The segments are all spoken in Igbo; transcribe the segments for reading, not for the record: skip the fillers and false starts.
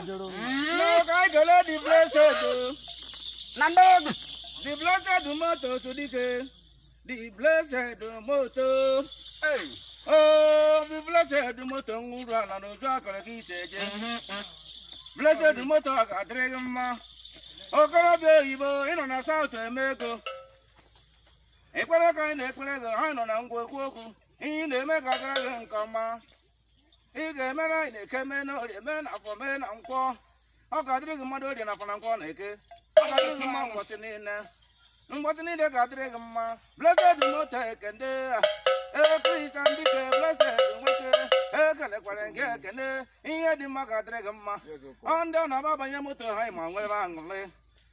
No, I go let the blessed. Nando, the blessed moto to the blessed moto. Hey, oh, the blessed moto, run on the jack of the blessed moto, I drag him. Oh, God, baby, in on South America. Equal kind of I don't know, in the mega dragon come. He gave me a camen or a man of a man and call. I got drink a mother in a panaconic. I got drink a man what's in there. What's in it? I got drink a man. Blessed do not take and there. Please and be blessed. And get and here the Maga Dragama. On down about Yamoto Haima, where I'm lay.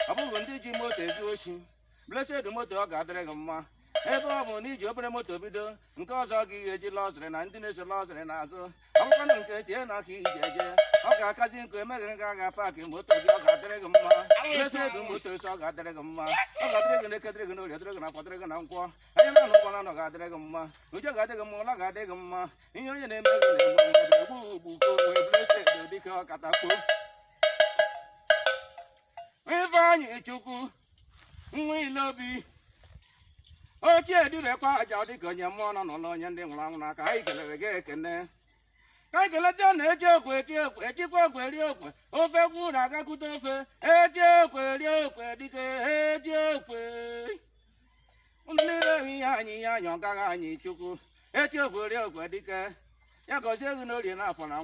Above when did you motor ocean? Blessed the motor got Dragama. Everyone needs your motor video, and cause I'll give you lost and antinous lost and also. I'm going to case here, not he. I got cousin Gaga parking motor, got Dragama. Blessed the motors, I got Dragama. I got Dragon, the Dragon, for Dragon Uncle. I don't know one got Dragama. We just got Dragama, got Dragama. In your name, blessed the Catacomb. We find you, Chuku. We love you. Oh, dear, do the part of the Gunyaman on Lon and Long, like I can get can there. I can let them a joke with you, a chip of where you open. Oh, Bewood, I got good offer. A joke where you open, a joke way. Only young Gagani Chuku, a joke where you open, Dicker. Yago, you know, enough for now.